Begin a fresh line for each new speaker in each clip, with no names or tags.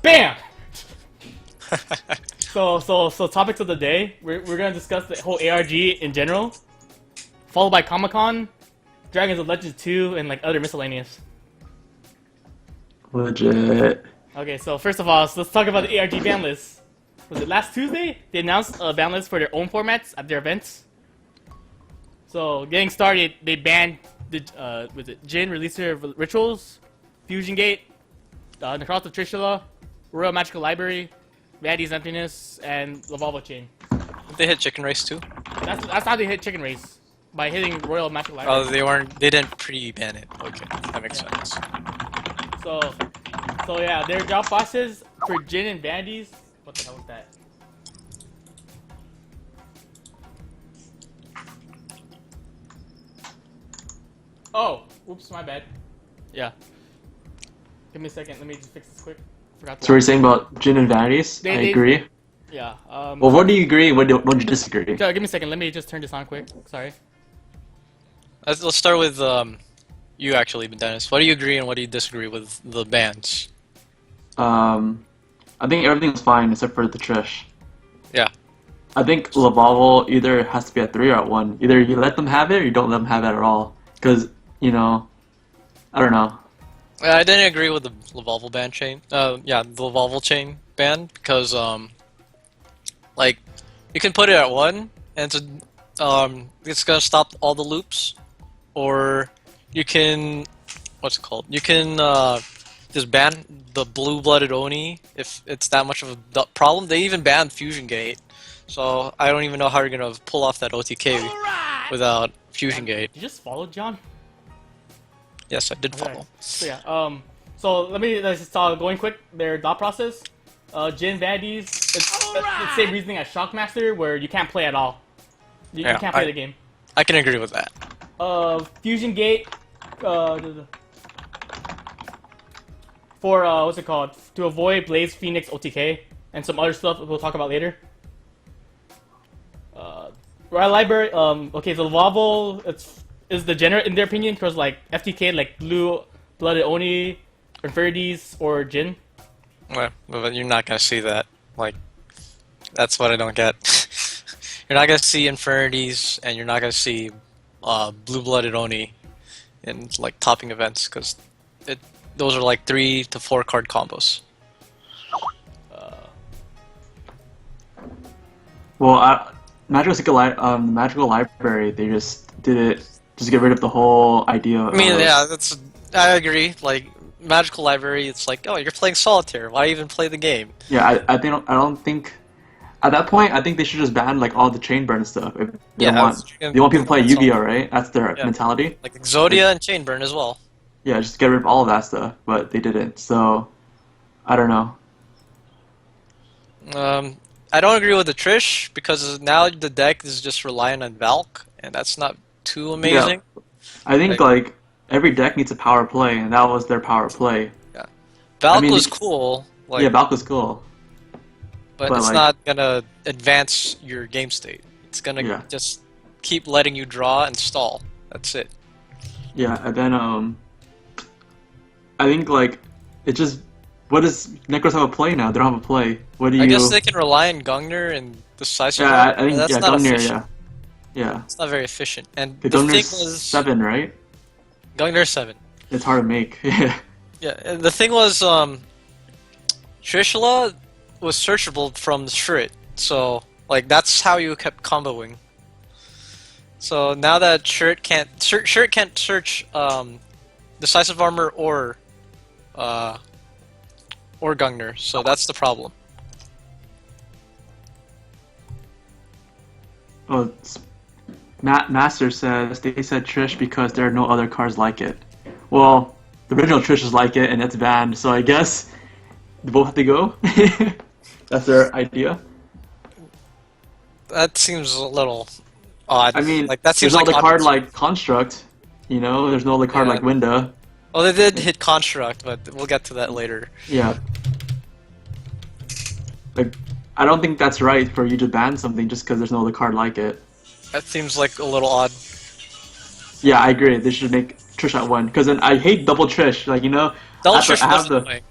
Bam! So topics of the day. We're gonna discuss the whole ARG in general, followed by ComicCon, Dragons of Legends 2, and like other miscellaneous.
Legit.
Okay, so first of all, let's talk about the ARG Banlist. Was it last Tuesday? They announced a banlist for their own formats at their events. So getting started, they banned the was it Jin, Releaser of Rituals, Fusion Gate, Necrotic of Trishula, Royal Magical Library, Vanity's Emptiness, and Lavalva Chain.
They hit Chicken Race too?
That's how they hit Chicken Race, by hitting Royal Magical Library.
Oh, they didn't pre-ban it. Okay, that makes sense.
So yeah, their drop boxes for Jin and Vanities. What the hell is that? Oh, oops, my bad. Yeah. Give me a second. Let me just fix this quick. Forgot.
So we're saying about Jin and Vanities? I agree.
Yeah.
Well, what do you agree? What do you disagree?
Give me a second. Let me just turn this on quick. Sorry.
Let's start with you actually, Dennis. What do you agree and what do you disagree with the bans?
I think everything's fine except for the Trish.
Yeah.
I think Lavalval either has to be at 3 or at 1. Either you let them have it or you don't let them have it at all. Because, you know, I don't know.
I didn't agree with the Lavalval ban chain. Yeah, the Lavalval chain ban because like you can put it at 1 and it's gonna stop all the loops, or you can what's it called? You can just ban the blue-blooded Oni if it's that much of a problem. They even banned Fusion Gate, so I don't even know how you're gonna pull off that OTK without Fusion Gate.
Did you just follow John?
Yes, I did follow.
So yeah, so let's just going quick. Their thought process. Jin Vanities, it's the same reasoning as Shockmaster, where you can't play at all. You can't play the game.
I can agree with that.
Fusion Gate, for what's it called? To avoid Blaze Phoenix OTK and some other stuff we'll talk about later. Royal Library, okay, so Lavalval, is the general in their opinion towards like FTK, like Blue Blooded Oni, Inferities, or Jin.
Well, but you're not gonna see that. Like, that's what I don't get. You're not gonna see Inferities, and you're not gonna see Blue-Blooded Oni in like topping events, because those are like 3 to 4 card combos.
Well, Magical Library, they just did it just to get rid of the whole idea.
I mean, yeah, I agree. Like, Magical Library, it's like, oh, you're playing Solitaire. Why even play the game?
Yeah, I don't think. At that point, I think they should just ban like all the chain burn stuff. If they want people to play Yu-Gi-Oh, right? That's their mentality.
Like Exodia and Chain Burn as well.
Yeah, just get rid of all of that stuff, but they didn't. So, I don't know.
I don't agree with the Trish because now the deck is just relying on Valk, and that's not too amazing.
Yeah. I think like every deck needs a power play, and that was their power play.
Yeah, Valk was cool. Like,
yeah, Valk was cool.
But it's like, not gonna advance your game state. It's gonna just keep letting you draw and stall. That's it.
Yeah, and then I think like it just what does Necros have a play now? They don't have a play. What do you?
I guess they can rely on Gungner and the size.
Yeah, I think
that's not
Gungner.
efficient.
Yeah.
It's not very efficient. And
the thing was 7, right?
Gungner 7.
It's hard to make. Yeah.
Yeah, and the thing was, Trishula was searchable from the Shrit, so like that's how you kept comboing. So now that Shrit can't search Decisive Armor or Gungner, so that's the problem.
Oh, Master says they said Trish because there are no other cards like it. Well, the original Trish is like it, and it's banned, so I guess they both have to go. That's their idea.
That seems a little odd.
I mean,
like, that seems
there's
like
no other card like Construct, you know? There's no other card like Winda.
Oh, they did hit Construct, but we'll get to that later.
Yeah. Like, I don't think that's right for you to ban something just because there's no other card like it.
That seems like a little odd.
Yeah, I agree. They should make Trish at 1, because then I hate double Trish. Like, you know,
double Trish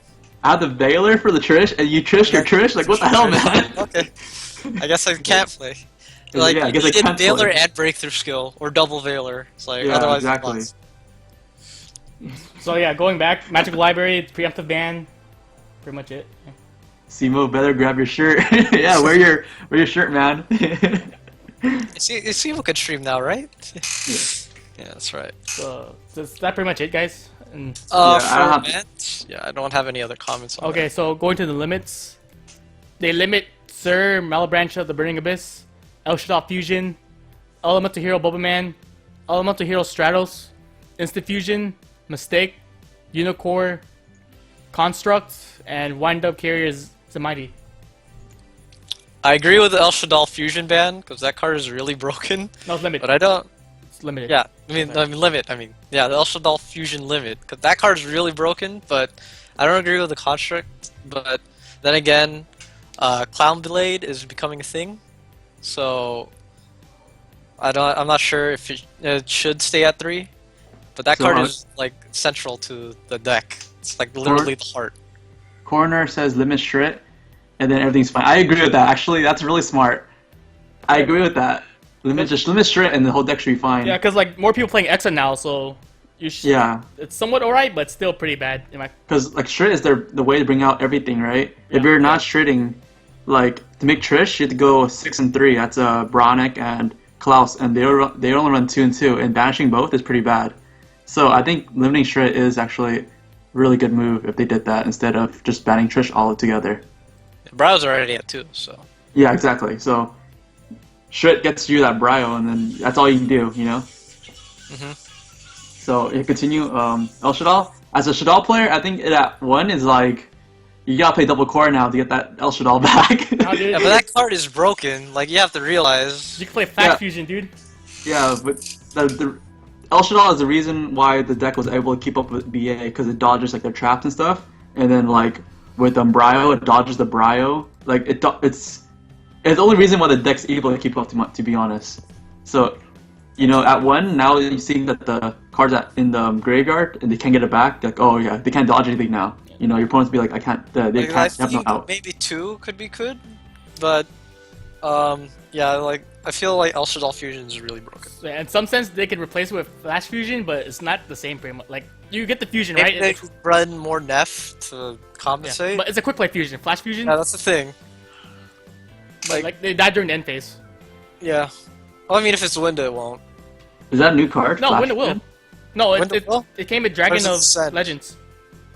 I add the Baylor for the Trish, and you Trish your Trish? Like, what the hell, man?
Okay. I guess I can't play. Like,
Yeah, I guess I
you need
can't
Veiler
play.
and Breakthrough skill, or double Veiler. It's like,
Yeah,
otherwise it's
exactly.
lost.
So yeah, going back, Magic Library, preemptive ban, pretty much it. Yeah.
Simo, better grab your shirt. Yeah, wear your shirt, man.
You see who can stream now, right? Yeah, that's right.
So that's pretty much it, guys. And,
Yeah,
For
I have-
Matt, yeah, I don't have any other comments on
okay,
that.
so going to the limits, they limit Sir, Malabranch of the Burning Abyss, El Shaddai Fusion, Elemental Hero Bobaman, Elemental Hero Stratos, Instant Fusion, Mistake, Unicore, Construct, and Wind Up Carriers Mighty.
I agree with the El Shaddai Fusion ban, because that card is really broken,
No, it's limited.
but I don't...
It's limited.
Yeah, yeah, the El Shaddai Fusion limit, because that card is really broken, but I don't agree with the construct, but then again, Clown Blade is becoming a thing, so I'm not sure if it should stay at 3, but that
So,
card is like central to the deck. It's like literally the heart.
Corner says limit Shrit, and then everything's fine. I agree with that. Actually, that's really smart. I agree with that. Limit Shrit, and the whole deck should be fine.
Yeah, because like more people playing Exa now, so you should.
Yeah.
It's somewhat alright, but still pretty bad. In my
Because like Shrit is the way to bring out everything, right? If you're not Shritting, like to make Trish, you have to go 6 and 3. That's Bronick and Klaus, and they only run 2 and 2, and banishing both is pretty bad. So I think limiting Shrit is actually a really good move if they did that instead of just banning Trish all together.
Brow's already at 2, so...
Yeah, exactly. So Shrit gets you that Brio, and then that's all you can do, you know? So you continue, El Shaddai. As a Shaddai player, I think it at 1 is like, you gotta play double core now to get that El Shaddai back.
Now, dude,
Yeah, but that card is broken. Like, you have to realize...
you can play Flash
Yeah.
Fusion, dude.
Yeah, but the El Shaddai is the reason why the deck was able to keep up with BA, because it dodges like their traps and stuff, and then like with Brio, it dodges the Brio. Like it's the only reason why the deck's able to keep up, to be honest. So, you know, at 1 now you see that the cards in the graveyard and they can't get it back. Like, oh yeah, they can't dodge anything now. You know, your opponents be like, I can't. They
Like,
can't.
I
They have no
think
out.
maybe 2 could be good, but yeah, like I feel like El Shaddai Fusion is really broken.
So, in some sense, they could replace it with Flash Fusion, but it's not the same pretty much. Like you get the fusion,
Maybe
right?
they
It's,
could run more Neff to
yeah,
compensate.
but it's a quick play fusion. Flash Fusion,
Yeah, that's the thing.
like they died during the end phase.
Yeah. Well, I mean, if it's Winda, it won't.
Is that a new card?
No,
Flash
Winda will.
Fusion?
No,
Winda will?
it came with Dragon
Or is it
of
Send?
Legends.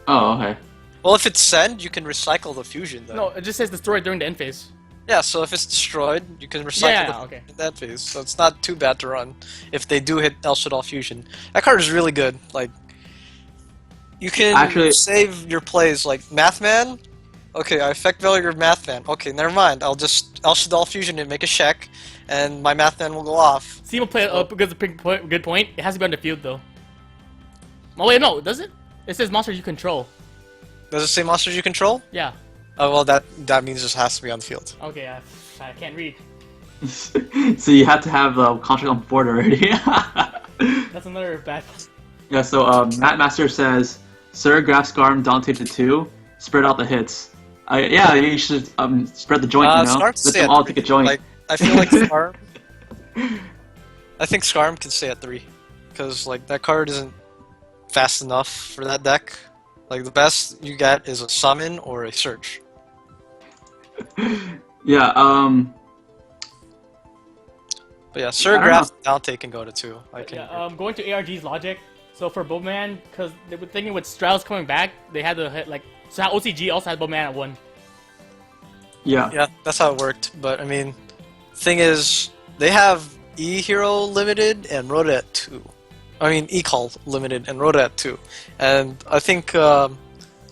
Oh, okay.
Well, if it's Send, you can recycle the fusion, then.
No, it just says destroyed during the end phase.
Yeah, so if it's destroyed, you can recycle
Yeah,
the
okay.
in that phase. So it's not too bad to run if they do hit El Shaddai Fusion. That card is really good. Like, you can
Actually-
save your plays. Like, Mathman? Okay, I effect value your Mathman. Okay, never mind. I'll just El Shaddai Fusion and make a check, and my Mathman will go off.
Seema play up because good point. It has to be on the field though. Oh wait, no, does it? It says monsters you control.
Does it say monsters you control?
Yeah.
Oh, well, that means it has to be on the field.
Okay, I can't read.
So you have to have the contract on board already.
That's another bad.
Yeah, so Matt Master says, Sir, grab Scarm, Dante to 2, spread out the hits. Yeah, you should spread the joint, you know?
Scarm
Let
can stay
them
at
all
3.
take a joint.
Like, I feel like Scarm... I think Scarm can stay at 3. Because, like, that card isn't fast enough for that deck. Like, the best you get is a summon or a search.
Yeah,
But yeah, Sir
I don't
Graf Dante can go to 2. I can
Yeah, going to ARG's logic. So for Bowman, because they were thinking with Strauss coming back, they had to hit like so how OCG also had Bowman at 1.
yeah.
Yeah, that's how it worked. But I mean, thing is, they have E Hero limited and Rhoda at 2. I mean, E Call limited and Rhoda at 2. And I think A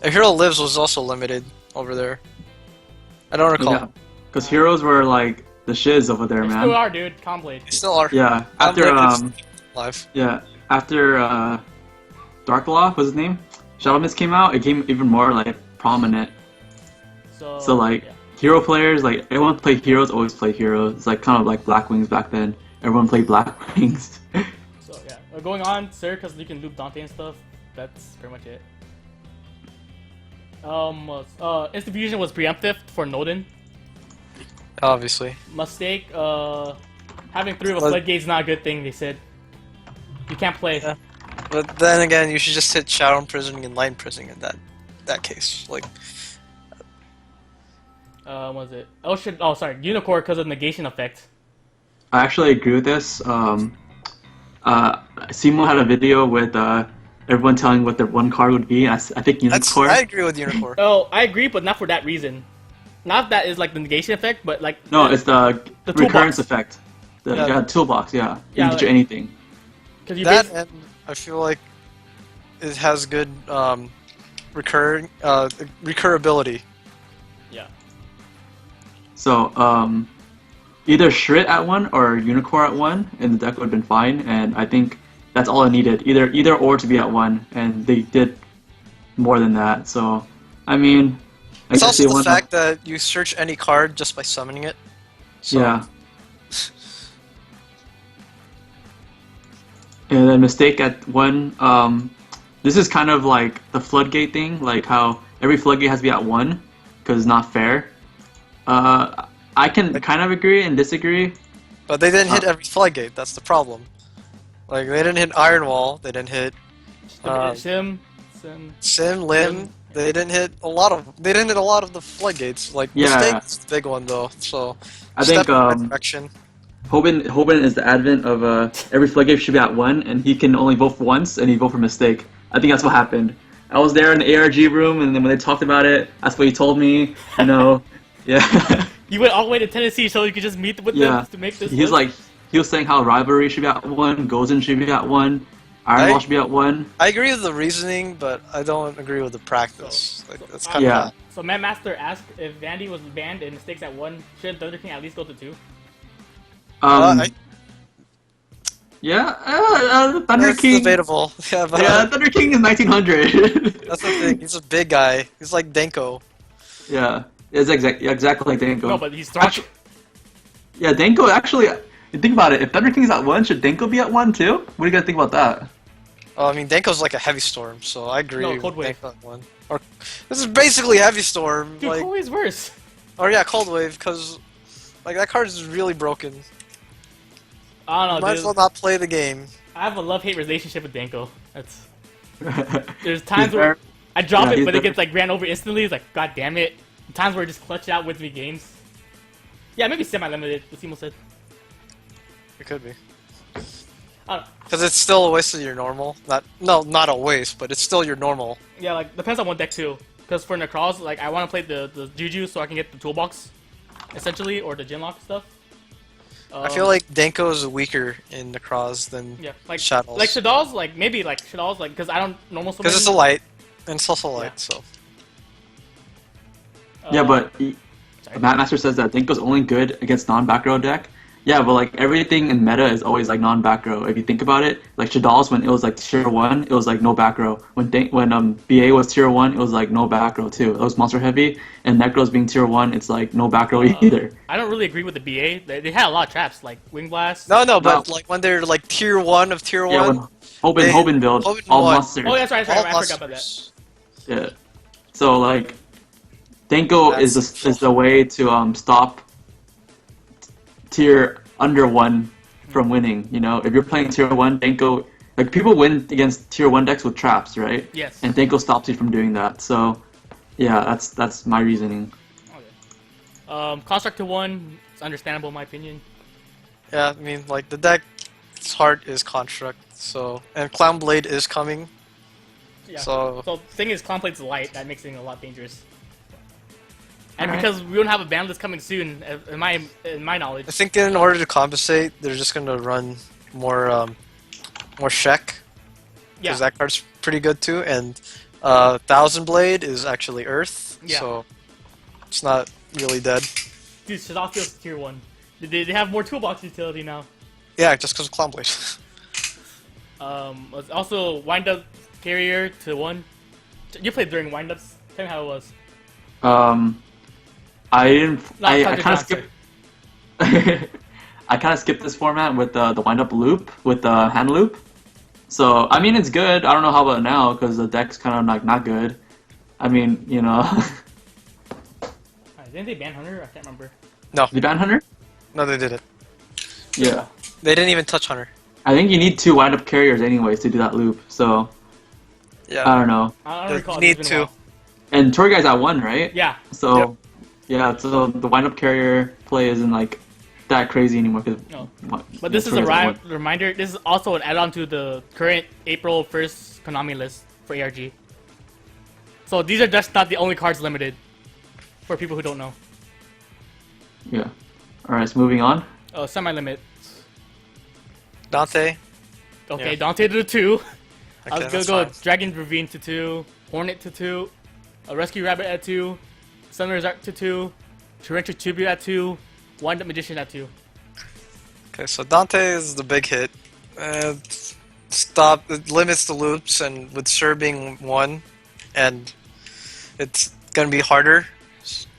Hero Lives was also limited over there. I don't recall.
Yeah. Because heroes were like the shiz over there,
They
man.
still are, dude. Complete.
They still are.
Yeah,
I'm
after
live.
Dark Law was his name, Shadow Mist came out, it came even more like prominent. So like
yeah.
hero players, like everyone played heroes, always play heroes. It's like kind of like Black Wings back then. Everyone played Black Wings.
So yeah, going on, sir, because you can loop Dante and stuff. That's pretty much it. Instant Fusion was preemptive for Nodin.
Obviously.
Mistake, having 3 of a
But-
floodgate is not a good thing, they said. You can't play.
Yeah. But then again, you should just hit Shadow Imprisoning and Light Imprisoning in that case. Like,
What was it? Oh, sorry, Unicorn because of negation effect.
I actually agree with this. Simo had a video with everyone telling what their one card would be. I think Unicorn.
I agree with Unicorn.
Oh, I agree, but not for that reason. Not that is like the negation effect, but like
No, it's the recurrence
toolbox.
effect. The toolbox, yeah. You
Yeah,
can get you
like-
anything.
Because you
That and I feel like it has good recurability.
yeah.
So, either Shrit at 1 or Unicorn at 1, and the deck would have been fine. And I think that's all I needed. Either or to be at 1, and they did more than that. So, I mean, I
It's
guess
also
they
the
want
fact that you search any card just by summoning it. So,
Yeah. And then mistake at 1. This is kind of like the floodgate thing, like how every floodgate has to be at 1 because it's not fair. I can kind of agree and disagree.
But they didn't hit every floodgate. That's the problem. Like they didn't hit Iron Wall. They didn't hit
Sim.
Lim. They didn't hit a lot of. They didn't hit a lot of the floodgates. Like
Yeah.
Mistake is the big one though. So
I think
step in the right direction.
Hoban is the advent of every floodgate should be at 1, and he can only vote for once, and he vote for mistake. I think that's what happened. I was there in the ARG room, and then when they talked about it, that's what he told me. You know, yeah.
You went all the way to Tennessee so you could just meet with
Yeah.
them to make this.
He was
list?
like, he was saying how rivalry should be at 1, Gozen should be at 1, Iron Wall should be at 1.
I agree with the reasoning, but I don't agree with the practice. Like that's kind
Yeah.
of
So Matt Master asked if Vandy was banned and mistakes at 1, shouldn't Thunder King at least go to 2?
Yeah, Thunder
That's
King.
debatable. Yeah, but
Yeah, Thunder King is 1900.
that's the thing. He's a big guy. He's like Denko.
Yeah, it's exactly like Denko.
No, but he's throwing.
Actu- yeah, Denko actually. You think about it. If Thunder King's at 1, should Denko be at 1 too? What do you guys think about that?
I mean, Denko's like a heavy storm, so I agree.
No,
with
Cold Wave.
Denko at 1. Or this is basically heavy storm.
Dude,
like,
Cold Wave's worse.
or yeah, Cold Wave, because like that card is really broken.
I don't know,
Might
dude.
as well not play the game.
I have a love-hate relationship with Danko. That's. There's
He's
times where
very-
I drop
yeah,
it,
he's
but it
very-
gets like ran over instantly. It's like, god damn it. Times where it just clutch it out with me games. Yeah, maybe semi-limited. What Simo said.
It could be.
I don't know.
Because it's still a waste of your normal. Not a waste, but it's still your normal.
Yeah, like depends on what deck too. Because for Necroz, like I want to play the Juju so I can get the toolbox, essentially, or the Genlock stuff.
I feel like Denko is weaker in Necroz than
yeah, like
Shadows.
like Shadal's, like maybe like Shadal's, like because I don't normal summon.
Because it's a light, and it's also light,
Yeah.
so.
Yeah, but
sorry.
Matt Master says that Denko's only good against non-back row deck. Yeah, but like everything in meta is always like non-back row. If you think about it, like Shadal's when it was like tier 1, it was like no back row. When BA was tier 1, it was like no back row too. It was monster heavy, and Necros being tier 1, it's like no back row either.
I don't really agree with the BA. They had a lot of traps, like Wing Blast.
No, but
No.
like when they're like tier 1 of tier 1.
Yeah, when Hoban build
Hoban
all
won.
monsters.
Oh, that's right.
all
I forgot about that.
monsters.
Yeah. So like, Denko
That's
is the way to stop tier under 1 from winning. You know, if you're playing tier 1, Denko, like people win against tier 1 decks with traps, right?
Yes.
And Denko stops you from doing that. So yeah, that's my reasoning.
Okay. Construct to 1, it's understandable in my opinion.
Yeah, I mean, like the deck's heart is construct, so and Clown Blade is coming.
Yeah.
So
So the thing is, Clownplate's light. That makes it a lot dangerous. And
Alright.
because we don't have a ban list coming soon, in my knowledge.
I think in order to compensate, they're just gonna run more Shek.
Yeah.
Because that card's pretty good too, and Thousand Blade is actually Earth,
Yeah.
so it's not really dead.
Dude, Shadal feels tier 1. They have more toolbox utility now.
Yeah, just because of Clown Blade.
Also, wind up carrier to 1. You played during wind ups. Tell me how it was.
I didn't.
No,
I
Thunder
kind of
Johnson.
skipped. I kind of skipped this format with the wind up loop with the hand loop. So I mean, it's good. I don't know how about now because the deck's kind of like not good. I mean, you know.
Didn't they ban Hunter? I can't remember.
No,
The ban Hunter?
no, they didn't.
Yeah.
They didn't even touch Hunter.
I think you need 2 wind-up carriers anyways to do that loop, so
Yeah.
I don't know.
I don't recall.
You
It's
need
been a
2.
while.
And tour guide's at 1, right?
Yeah.
So, yeah, so the wind-up carrier play isn't like that crazy anymore.
No. But this is a reminder. This is also an add-on to the current April 1st Konami list for ARG. So these are just not the only cards limited. For people who don't know.
Yeah. Alright, so moving on.
Semi-limit.
Dante.
Okay,
Yeah.
Dante to 2. I
Okay,
was
that's
gonna go
fine.
Dragon Ravine to 2, Hornet to 2, a Rescue Rabbit at 2, Summoner's Arc to 2, Torrential Tribute at 2, Wind Up Magician at 2.
Okay, so Dante is the big hit. It limits the loops, and with Sir being 1, and it's gonna be harder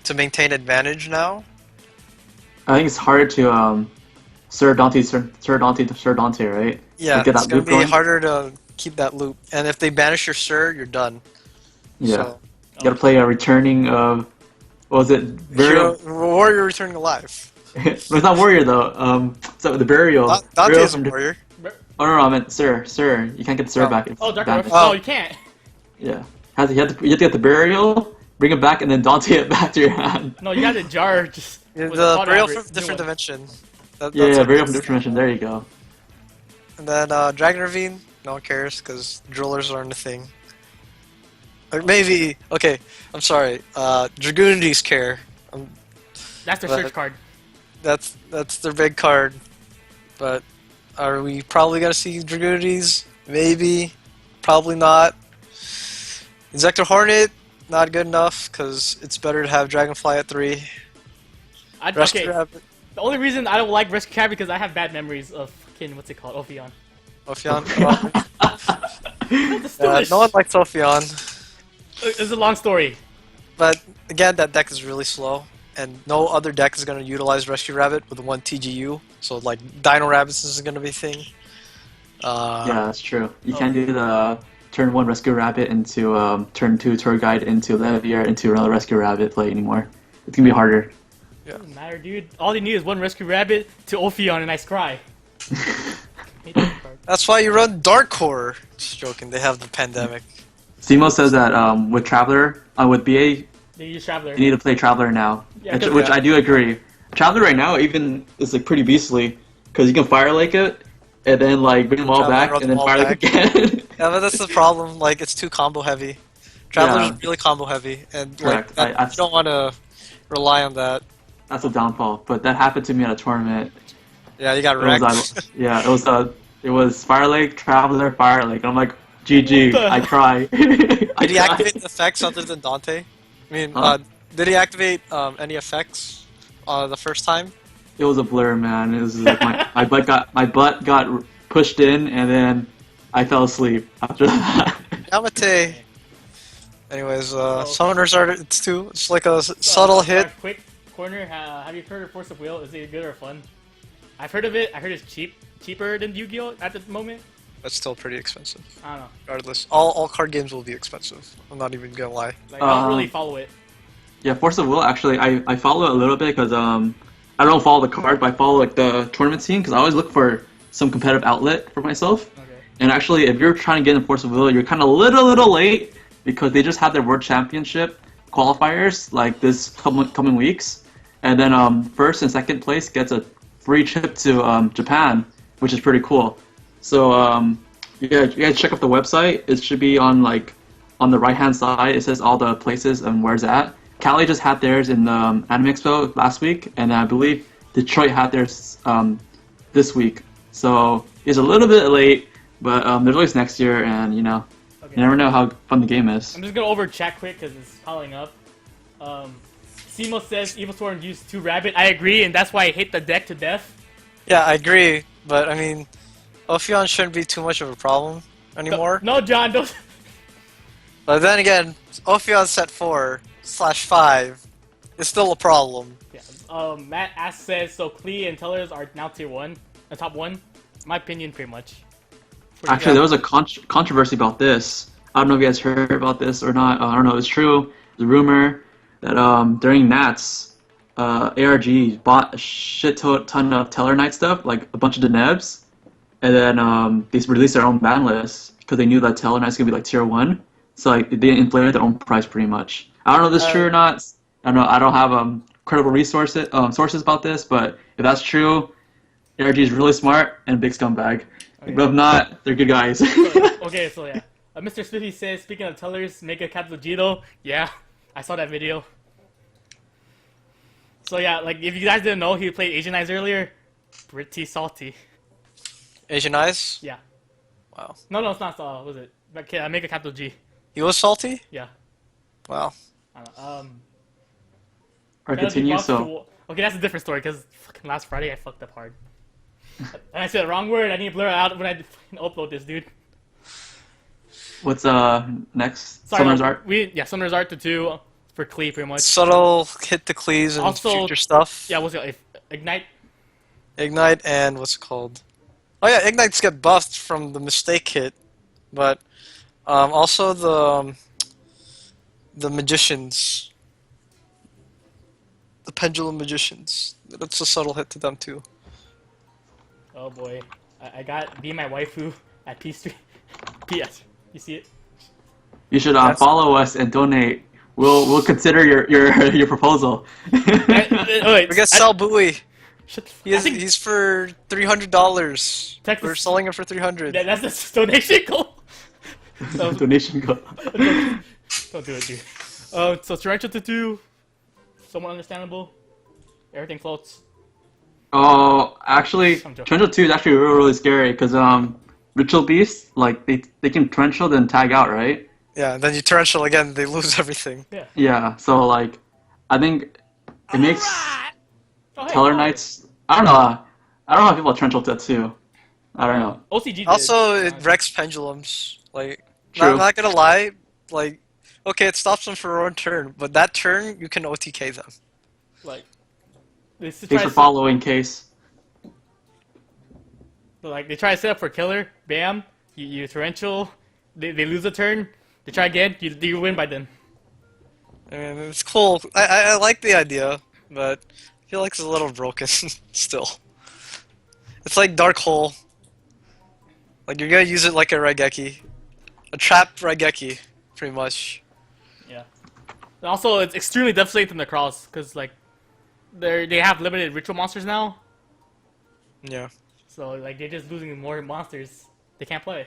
to maintain advantage now.
I think it's harder to Sir Dante, right?
Yeah,
To get
it's
that
gonna
loop
be
going.
harder to keep that loop. And if they banish your Sir, you're done.
Yeah.
So,
You gotta play a returning of, what was it? Burial.
Warrior returning alive.
It's not warrior though. So the burial.
Dante
Burial
is a
from-
warrior.
Oh no, I meant Sir. You can't get the Sir
Oh.
back. It's
Oh, Dark
banned.
Orphan.
Oh.
Oh, you can't.
Yeah. You have to get the burial, bring it back, and then Dante it back to your hand.
No, you got the jar. Just
Yeah,
with
the
card
burial
average,
from
new
different
one.
dimension.
Yeah,
That's
yeah,
what
burial
it
from
is.
different dimension. There you go.
And then Dragon Ravine, no one cares because drillers aren't a thing. Or maybe, okay, I'm sorry, Dragoonities care.
That's their
But-
search card.
That's their big card. But are we probably gonna see Dragoonities? Maybe, probably not. Inzector Hornet, not good enough because it's better to have Dragonfly at 3. Rescue
Okay,
Rabbit,
the only reason I don't like Rescue Cat because I have bad memories of fucking what's it called, Ophion.
Ophion.
That's the
No one likes Ophion.
It's a long story.
But again, that deck is really slow, and no other deck is going to utilize Rescue Rabbit with 1 TGU. So like Dino Rabbits is going to be a thing.
Yeah, that's true. You can't do the turn 1 Rescue Rabbit into turn 2 Tour Guide into Levier into another Rescue Rabbit play anymore. It's gonna be harder.
Doesn't matter, dude. All they need is 1 Rescue Rabbit to Ophion and I scry. Hate that card.
That's why you run Dark Core. Just joking. They have the pandemic.
Simo says that with Traveler, with BA,
They use Traveler.
you need to play Traveler now,
Yeah,
which
yeah.
I do agree. Traveler right now even is like pretty beastly because you can Fire Lake it and then like bring them all
Traveler,
back
run
and then
them all
Fire Lake
back.
again.
Yeah, but that's the problem. Like it's too combo heavy. Traveler's
Yeah.
really combo heavy, and
Correct.
like that, you don't want to rely on that.
That's a downfall, but that happened to me at a tournament.
Yeah, you got
It was,
wrecked.
yeah, it was Fire Lake, Traveler, Fire Lake. I'm like, GG,
What the
I
hell?
cry.
Did he activate the effects other than Dante? I mean,
Huh?
did he activate any effects the first time?
It was a blur, man. It was like my butt got pushed in, and then I fell asleep after that.
Yamate. Anyways, Summoners are it's too. It's like a subtle hit.
Quick corner. Have you heard of Force of Will? Is it good or fun? I've heard of it. I heard it's cheaper than Yu-Gi-Oh at the moment.
But still pretty expensive.
I don't know.
Regardless, all card games will be expensive. I'm not even gonna lie.
Like I don't really follow it.
Yeah, Force of Will. Actually, I follow it a little bit because I don't follow the card, but I follow like the tournament scene because I always look for some competitive outlet for myself.
Okay.
And actually, if you're trying to get in Force of Will, you're kind of little late because they just had their World Championship qualifiers like this coming weeks, and then first and second place gets a free trip to Japan, which is pretty cool. So yeah, you guys check out the website. It should be on the right hand side. It says all the places and where it's at. Cali just had theirs in the Anime Expo last week, and I believe Detroit had theirs this week. So it's a little bit late, but there's always next year, and you know,
Okay.
you never know how fun the game is.
I'm just gonna over chat quick because it's piling up. Simo says Evil Swarm used 2 rabbit. I agree, and that's why I hate the deck to death.
Yeah, I agree. But I mean, Ophion shouldn't be too much of a problem anymore.
No, John, don't.
But then again, Ophion set 4/5 is still a problem.
Yeah. Matt Ass says so. Klee and Tellers are now tier 1, top 1. My opinion, pretty much.
Actually, there was a controversy about this. I don't know if you guys heard about this or not. I don't know if it's true. The rumor that during Nats, ARG bought a ton of Teller Knight stuff, like a bunch of Denebs, and then they released their own ban list because they knew that Teller Knight's gonna be like tier 1. So like they inflated their own price pretty much. I don't know if this is true or not. I don't know. I don't have credible sources about this, but if that's true, ARG is really smart and a big scumbag.
Okay.
But if not, they're good guys.
Okay, so yeah. Mr. Smithy says, speaking of tellers, make a capital G though. Yeah, I saw that video. So yeah, like if you guys didn't know, he played Asian Eyes earlier. Pretty salty.
Asian Eyes?
Yeah.
Wow.
No, it's not. Was it? Okay, I make a capital G.
He was salty?
Yeah.
Wow.
I don't know.
Or continue. So
okay, that's a different story because fucking last Friday I fucked up hard. And I said the wrong word. I need to blur it out when I upload this, dude.
what's next?
Sorry,
Summoner's Art.
Summoner's Art to 2 for Klee pretty much.
Subtle, hit the clees and
Also-
future stuff.
Yeah, what's it? Ignite.
Ignite and what's it called? Oh yeah, Ignites get buffed from the mistake hit, but also the magicians, the pendulum magicians. That's a subtle hit to them too.
Oh boy, I got Be My Waifu at P3. PS. You see it?
You should follow us and donate. We'll consider your proposal.
Wait,
We got Sal Bowie. He's for $300.
Texas-
We're selling it for $300.
Yeah, that's the donation goal. So,
Donation go.
don't do it, dude. So Torrential to 2, somewhat understandable. Everything floats.
Oh, actually,
I'm joking.
Torrential 2 is actually really, really scary because Ritual Beast, like they can torrential then tag out, right?
Yeah, and then you torrential again, they lose everything.
Yeah.
Yeah. So like, I think it makes
Oh, hey,
Teller
oh.
Knights. I don't know. I don't know how people torrential that too. I don't know.
OCG did.
Also, it wrecks pendulums. Like,
True.
I'm not gonna lie. Like, okay, it stops them for one turn, but that turn you can OTK them.
Like, this
Thanks for following, Case.
Like they try to set up for killer, bam, you torrential, they lose a turn, they try again, you win by then.
I mean, it's cool. I like the idea, but I feel like it's a little broken still. It's like Dark Hole. Like you're gonna use it like a Raigeki, a trap Raigeki, pretty much.
Yeah. And also, it's extremely devastating to Necross because like they have limited ritual monsters now,
Yeah.
so like they're just losing more monsters they can't play.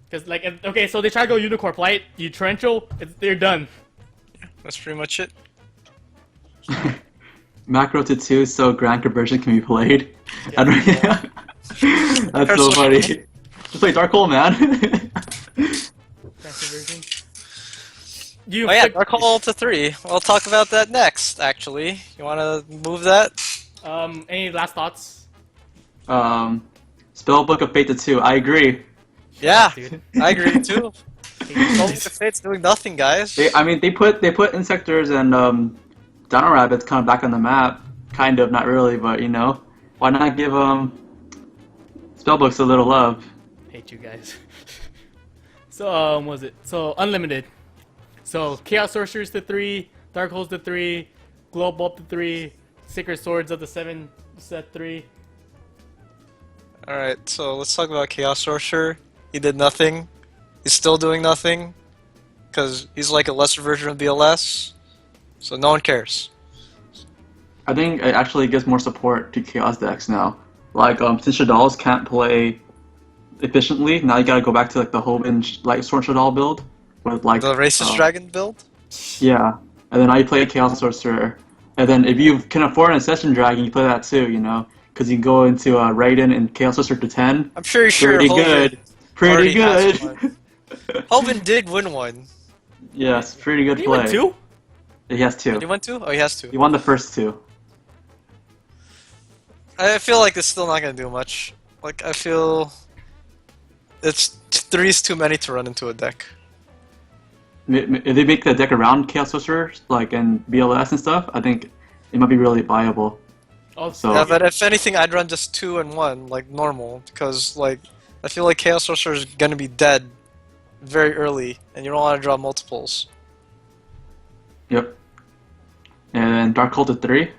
Because like okay, so they try to go Unicorn Plight, you torrential, they're done.
That's pretty much it.
Macro to 2 so grand conversion can be played.
Yeah.
I don't, that's so funny. Just play Dark Hole, man.
Version. Do you
Oh yeah,
pick-
Dark Hole to 3. We'll talk about that next, actually. You wanna move that?
Any last thoughts?
Spellbook of Fate to 2. I agree.
Yeah,
Dude.
I agree too. Fate's doing nothing, guys.
They put Insectors and Dino Rabbits kind of back on the map. Kind of, not really, but you know, why not give Spellbooks a little love?
Hate you guys. So what was it? So unlimited. So Chaos Sorcerers to 3, Dark Holes to 3, Glow Bulb to 3, Sacred Swords of the 7 set 3.
Alright, so let's talk about Chaos Sorcerer. He did nothing. He's still doing nothing. Because he's like a lesser version of BLS. So no one cares.
I think it actually gives more support to Chaos decks now. Like, since Shadalls can't play efficiently, now you gotta go back to like the Hoban like Sword Shadal build with like
The Racist Dragon build?
Yeah, and then now you play a Chaos Sorcerer, and then if you can afford an Ascension Dragon, you play that too, you know, because you can go into Raiden and Chaos Sorcerer to 10.
I'm pretty sure
Pretty
Hoban
good. Pretty
already has
good.
one. Hoban did win one.
Yes, pretty good
Did he
play.
win 2?
He has 2.
Did he win 2? Oh, he has 2.
He won the first 2.
I feel like it's still not gonna do much. Like, I feel... It's 3's too many to run into a deck.
If they make the deck around Chaos Sorcerer, like and BLS and stuff, I think it might be really viable.
Oh,
So
Yeah, but if anything, I'd run just 2 and 1, like normal, because like I feel like Chaos Sorcerer is gonna be dead very early, and you don't want to draw multiples.
Yep. And then Dark Cult at 3.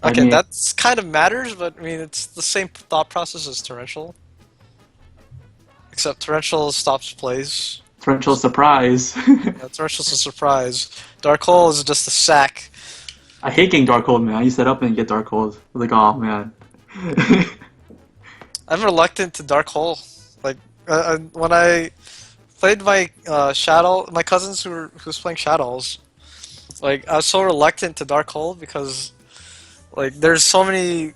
I
Okay,
mean,
that's kind of matters, but I mean it's the same thought process as Torrential. Except Torrential stops plays.
Torrential Surprise.
Yeah, Torrential's a surprise. Dark Hole is just a sack.
I hate getting Dark Hold, man. I used that up and get Dark Hold. Like, oh man.
I'm reluctant to Dark Hole. Like when I played my my cousins who was playing Shadows, like I was so reluctant to Dark Hole because like there's so many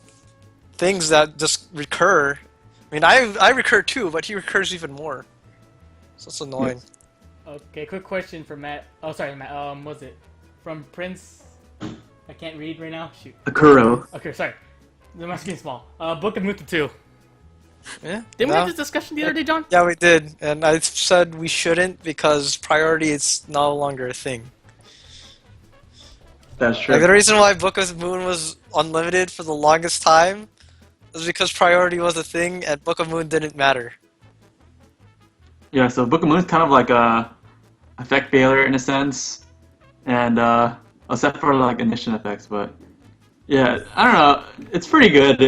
things that just recur. I mean, I recur too, but he recurs even more. So it's annoying.
Okay, quick question for Matt. Oh, sorry, Matt. What was it? From Prince. I can't read right now. Shoot.
Akuro.
Okay, sorry. My screen's small. Book of Muta 2.
Yeah.
Didn't we
no.
have this discussion the other day, John?
Yeah, we did, and I said we shouldn't because priority is no longer a thing.
That's true.
Like the reason why Book of the Moon was unlimited for the longest time is because priority was a thing and Book of Moon didn't matter.
Yeah, so Book of Moon is kind of like a effect failure in a sense, and except for like initiation effects, but yeah, I don't know, it's pretty good.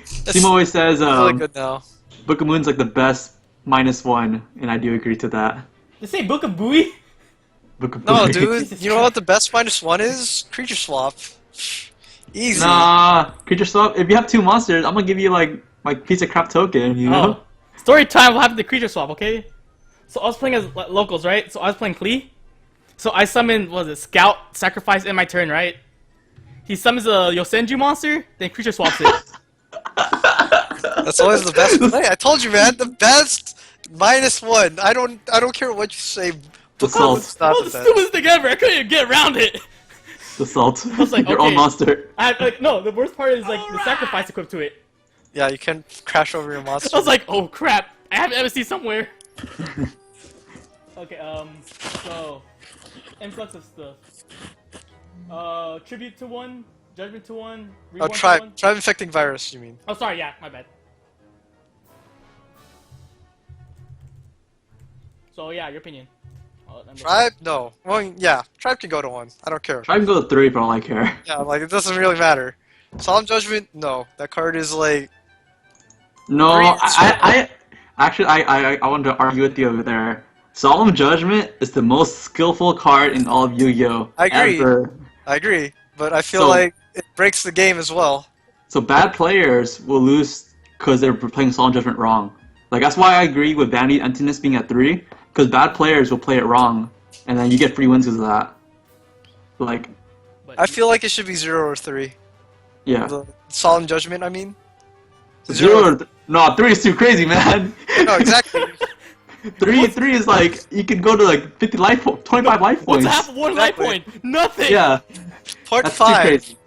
Steve always says
It's really good now.
Book of Moon's like the best -1, and I do agree to that.
They say Book of Buoy?
Book of
No,
Moon.
dude, you know what the best -1 is? Creature swap. Easy.
Nah, creature swap. If you have 2 monsters, I'm gonna give you like piece of crap token, you know?
Oh. Story time, we'll have the creature swap, okay? So I was playing as locals, right? So I was playing Klee. So I summoned, what was it, Scout, sacrifice in my turn, right? He summons a Yosenju monster, then creature swaps it.
That's always the best play. I told you, man, the best -1. I don't care what you say.
The salt.
It's not
Oh,
the
the
best.
stupidest thing ever! I couldn't even get around it!
The salt.
was like,
Your
okay.
own monster.
I had, like, no, the worst part is, like, the sacrifice equipped to it.
Yeah, you can crash over your monster.
I was like, oh crap, I have MSC somewhere. Okay, so, influx of stuff. Tribute to 1, judgment to 1,
Oh,
reborn to
tribe
1.
infecting virus. You mean?
Oh, sorry, yeah, my bad. So, yeah, your opinion.
Tribe? No. Well, yeah, tribe can go to 1. I don't care.
Try and go to 3 for all I care.
Yeah, like it doesn't really matter. Solemn Judgment? No. That card is like.
No,
Three,
I actually I wanted to argue with you over there. Solemn Judgment is the most skillful card in all of Yu-Gi-Oh!
I agree.
Ever.
I agree, but I feel
So-
like it breaks the game as well.
So bad players will lose because they're playing Solemn Judgment wrong. Like that's why I agree with Vanity Emptiness being at 3, because bad players will play it wrong, and then you get free wins because of that. Like,
But
I feel like it should be 0 or 3.
yeah.
The Solemn Judgment, I mean.
0. No, 3 is too crazy, man.
No, exactly.
3 is like you can go to like 50 life, 25 life
what's
points.
half of 1 life
Exactly.
point? Nothing!
Yeah,
Part
that's too
5.
crazy.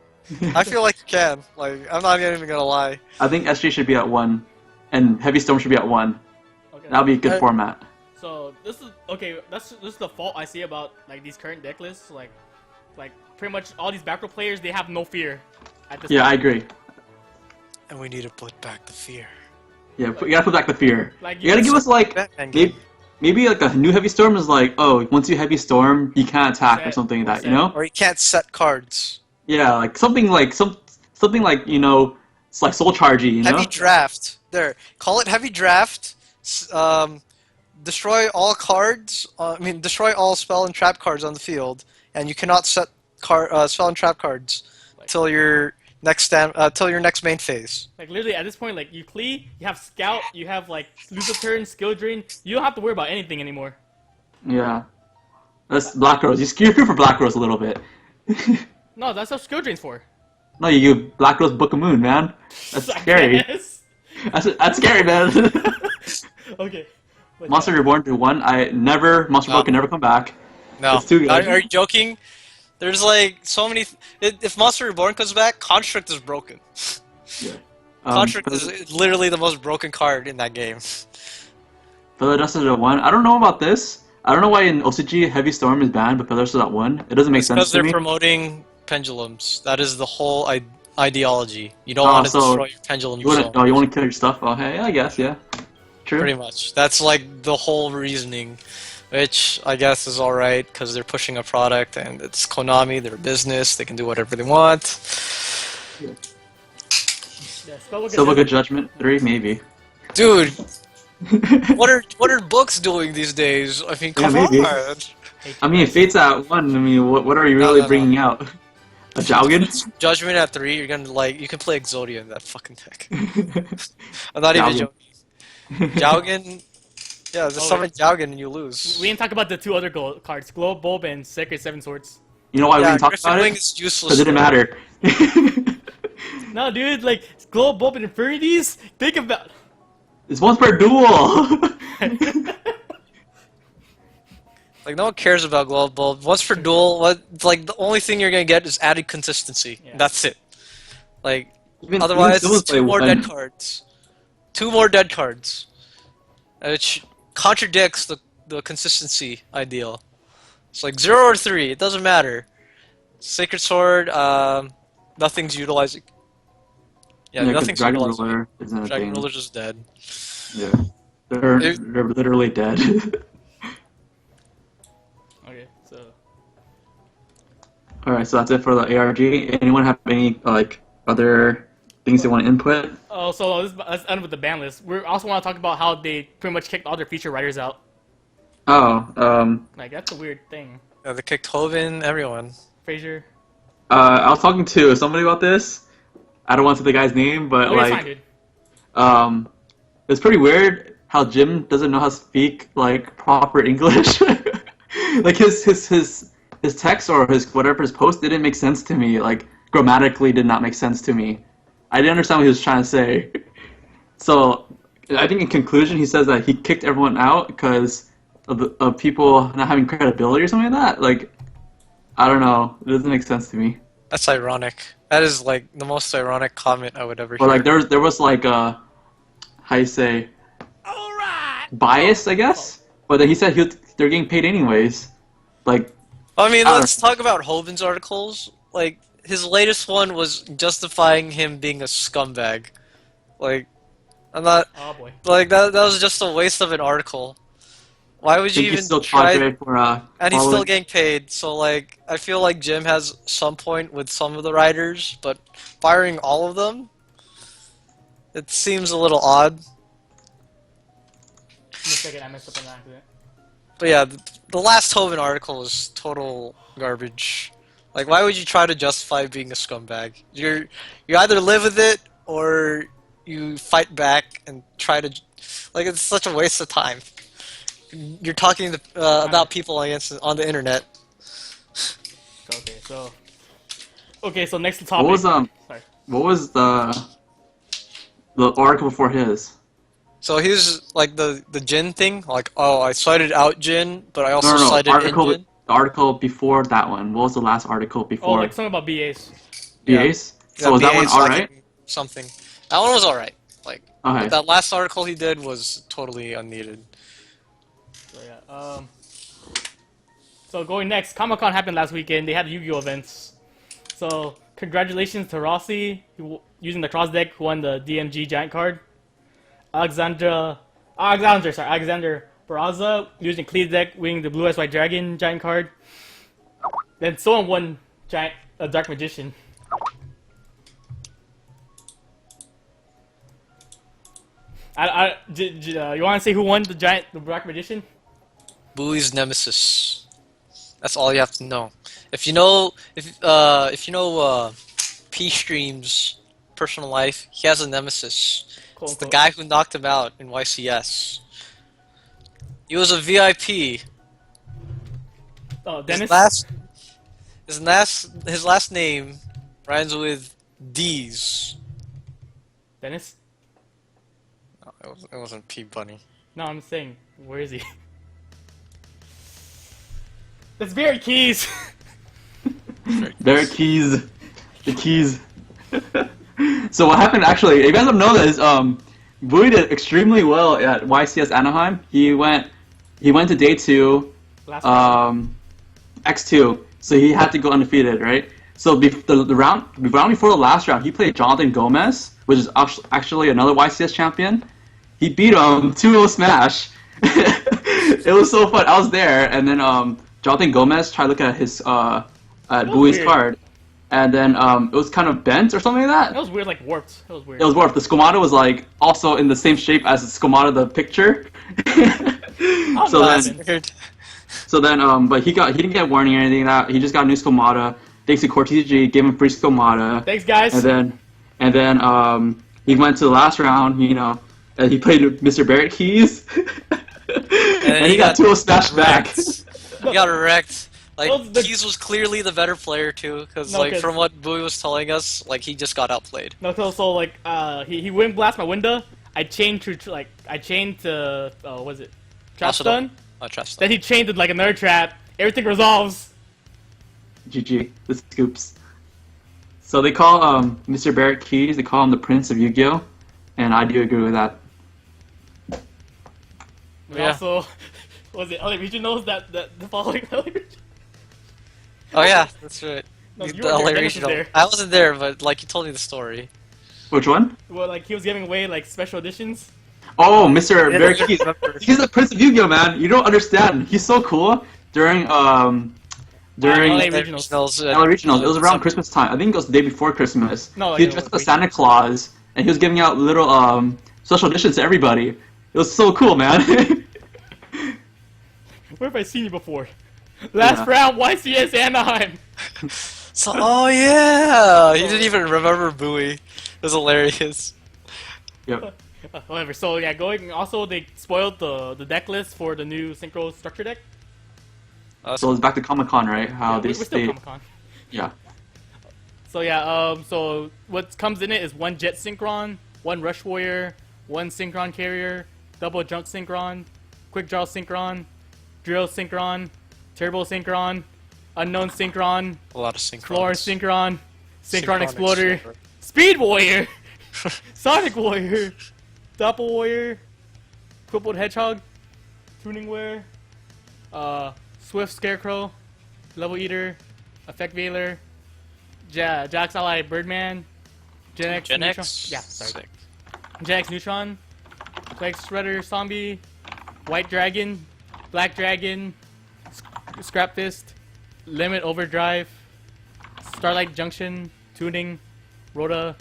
I feel like you can. Like, I'm not even gonna lie.
I think SG should be at 1, and Heavy Storm should be at 1.
Okay,
That'll be a good
Uh,
format.
so, this is, okay, this is the fault I see about, like, these current deck lists. Like, pretty much all these back row players, they have no fear at this
Yeah, I
point.
agree.
And we need to put back the fear.
Yeah, you gotta put back the fear.
Like,
You gotta give us like
Batman game.
maybe like a new Heavy Storm is like, oh, once you Heavy Storm, you can't attack or
Set,
something like that,
set.
you know?
Or you can't set cards.
Yeah, like something like you know, it's like Soul Chargey, you know?
Heavy draft. There. Call it heavy draft. Destroy all cards. Destroy all spell and trap cards on the field, and you cannot set spell and trap cards till your next main phase.
Like, literally, at this point, like, you Klee, you have Scout, you have, like, lose a turn, skill drain. You don't have to worry about anything anymore.
Yeah. That's Black Rose. You're good for Black Rose a little bit.
No, that's what skill drain's for.
No, you give Black Rose Book of Moon, man. That's
I
scary.
guess.
That's scary, man.
Okay. But
Monster Reborn to 1. Monster Reborn can never come back.
No.
It's too good.
Are you joking? There's like so many. If Monster Reborn comes back, Construct is broken.
Yeah.
Construct is literally the most broken card in that game.
Feather Duster at 1. I don't know about this. I don't know why in OCG Heavy Storm is banned, but Feather Duster at 1. It doesn't make sense
Because
to
they're
me.
promoting pendulums. That is the whole ideology. You don't want to
so
destroy your pendulum
You want
zone.
to? Oh, you want to kill your stuff? Oh, hey, I guess, yeah. True.
Pretty much. That's like the whole reasoning, which I guess is alright because they're pushing a product and it's Konami, they're a business, they can do whatever they want.
Yeah, Spellbook
Still
is
a good Judgment 3, maybe.
Dude, what are books doing these days? I mean, come
maybe.
on.
I mean, Fate's at 1. I mean, what are you really
No.
bringing out? A Jowgen?
Judgment at 3, you're gonna like you can play Exodia in that fucking deck. I'm not even joking. Jowgen, yeah, just summon Jowgen and you lose.
We didn't talk about the two other cards, Globe Bulb and Sacred Seven Swords.
You know why we
Yeah,
didn't talk
Griffin
about
Wing
it?
is useless.
Because it didn't matter.
No, dude, like Globe Bulb and Infinities. Think about.
It's once per duel!
Like no one cares about Glove Bulb. Once per duel, like the only thing you're gonna get is added consistency.
Yeah.
That's it. Like
Even
otherwise,
Silver
it's
play
2 more
one.
dead cards. 2 more dead cards, which contradicts the consistency ideal. It's like 0 or 3. It doesn't matter. Sacred Sword, nothing's utilizing. Yeah,
'cause
nothing's
Dragon
utilizing.
Ruler isn't a
Dragon
thing.
Ruler's just dead.
Yeah. They're literally dead.
Okay, so
Alright, so that's it for the ARG. Anyone have any, like, other things they want to input?
so let's end with the ban list. We also want to talk about how they pretty much kicked all their feature writers out.
Oh,
Like that's a weird thing.
Yeah, they kicked Hoven, everyone.
Frazier.
I was talking to somebody about this. I don't want to say the guy's name, but,
Oh, you're fine,
like,
dude.
it's pretty weird how Jim doesn't know how to speak, like, proper English. Like, his text or his whatever his post didn't make sense to me. Like, grammatically did not make sense to me. I didn't understand what he was trying to say. So, I think in conclusion, he says that he kicked everyone out because of people not having credibility or something like that. Like, I don't know. It doesn't make sense to me.
That's ironic. That is like the most ironic comment I would ever
Or
hear.
like there was like a, how you say,
Alright!
bias, I guess. But then he said they're getting paid anyways. Like,
I mean,
I don't
let's talk about Hoven's articles. Like, his latest one was justifying him being a scumbag. Like, I'm not...
Oh boy.
Like, that was just a waste of an article. Why would
I
you
think he's
even
still
try...
Padre for
And he's still
following-
getting paid, so, like, I feel like Jim has some point with some of the writers, but firing all of them? It seems a little odd.
Give me a second, I messed up on accident.
But yeah, the last Hoven article is total garbage. Like, why would you try to justify being a scumbag? You either live with it or you fight back and try to, like, it's such a waste of time. You're talking to, about people on the internet.
Okay, so next topic.
What was the article before his?
So here's like the Jin thing. Like, oh, I cited out Jin, but I also
No.
cited in Jin.
The article before that one. What was the last article
Oh,
before?
like something about BAs.
BAs? So
Yeah,
was that
BA
one alright?
citing Something. That one was alright. Like,
Okay.
but that last article he did was totally unneeded.
So yeah, so going next, ComicCon happened last weekend. They had Yu-Gi-Oh events. So congratulations to Rossi, using the cross deck, who won the DMG Giant card. Alexander Barraza, using Cleave deck, winning the Blue Eyes White Dragon Giant card. Then someone won Dark Magician. You want to say who won the Dark Magician?
Bowie's nemesis. That's all you have to know. If you know P Stream's personal life, he has a nemesis.
Quote,
It's the
unquote.
guy who knocked him out in YCS. He was a VIP.
Oh, Dennis?
His last name rhymes with D's.
Dennis?
No, it wasn't P Bunny.
No, I'm saying, where is he? That's Barry Keys!
Their keys. The keys. So what happened actually, if you guys don't know this, Bowie did extremely well at YCS Anaheim. He went to day 2,
Last round.
X2, so he had to go undefeated, right? So the round before the last round, he played Jonathan Gomez, which is actually another YCS champion, he beat him 2-0 smash. It was so fun. I was there, and then Jonathan Gomez tried to look at his at Bowie's
weird.
card, and then it was kind of bent or something like
That
that.
was weird, like warped. That was weird.
It was warped. The Skomata was like also in the same shape as the Skomata the picture.
Oh,
so
no,
then,
that's
Weird.
but he didn't get warning or anything like that. He just got a new Skomata. Thanks to Cortez, gave him free Skomata.
Thanks, guys.
And then he went to the last round, you know, and he played Mr. Barrett Keys. And he got 2-0 smashed back.
He got wrecked. Like,
Well, the-
Keys was clearly the better player, too, because,
No,
like,
'cause-
from what Bowie was telling us, like, he just got outplayed.
No, so like he wind blast my window. I chained to what was it? Trap
Also
stun.
Trust
Then he chained to like another trap. Everything resolves.
GG, the scoops. So they call Mr. Barrett Keys, they call him the Prince of Yu-Gi-Oh! And I do agree with that.
We
Yeah.
also was it LA Regionals that the following LA Region?
Oh, yeah, that's right.
No, you
The
were there,
LA
Dennis was
Regional.
there.
I wasn't there, but, like, you told me the story.
Which one?
Well, like he was giving away like special editions.
Oh, Mr.
Yeah,
Barrett
I
Keys.
remember.
He's the Prince of Yu-Gi-Oh! Man. You don't understand. He's so cool. During
LA
LA
Regionals.
LA Regionals, it was around Christmas time. I think it was the day before Christmas.
No, like,
he
it
dressed up
was
as Santa Claus, and he was giving out little special editions to everybody. It was so cool, man.
Where have I seen you before? Last round, YCS Anaheim.
So, oh, yeah! He didn't even remember Bowie. It was hilarious.
Yep.
However, so yeah, going also they spoiled the deck list for the new synchro structure deck.
So it's back to ComicCon, right? How
Yeah,
they
we're still
stay.
Comic-Con.
Yeah.
So yeah, so what comes in it is one Jet Synchron, one Rush Warrior, one Synchron Carrier, double Junk Synchron, Quick Draw Synchron, Drill Synchron, Turbo Synchron, Unknown Synchron,
A lot of synchrons.
Floor Synchron, Synchron Exploder, Speed Warrior, Sonic Warrior, Doppel Warrior, Crippled Hedgehog, Tuning Wear, Swift Scarecrow, Level Eater, Effect Veiler, Jax Ally Birdman, Gen X
Gen
Neutron.
X?
Yeah, sorry.
Sick.
Gen X Neutron, Plague Shredder Zombie, White Dragon, Black Dragon, Scrap Fist, Limit Overdrive, Starlight Junction, Tuning, Rhoda,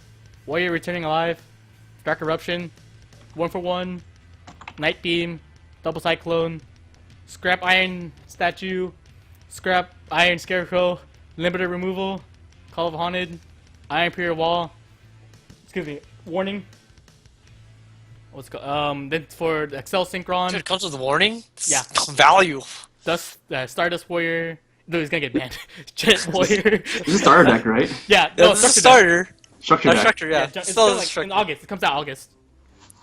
Warrior Returning Alive, Dark Eruption, 1-for-1, Night Beam, Double Cyclone, Scrap Iron Statue, Scrap Iron Scarecrow, Limiter Removal, Call of Haunted, Iron Imperial Wall, excuse me, Warning. What's called? Then for the Excel Synchron,
Dude, it comes with warning?
Yeah.
Value.
Stardust Warrior. Dude, he's gonna get banned. Jet Warrior.
This is a starter deck, right?
Yeah,
Yeah,
no,
this is a
Structure deck.
starter.
Structure
No,
deck.
structure, yeah.
It's
Still
like
is
in
structure.
August. It comes out August.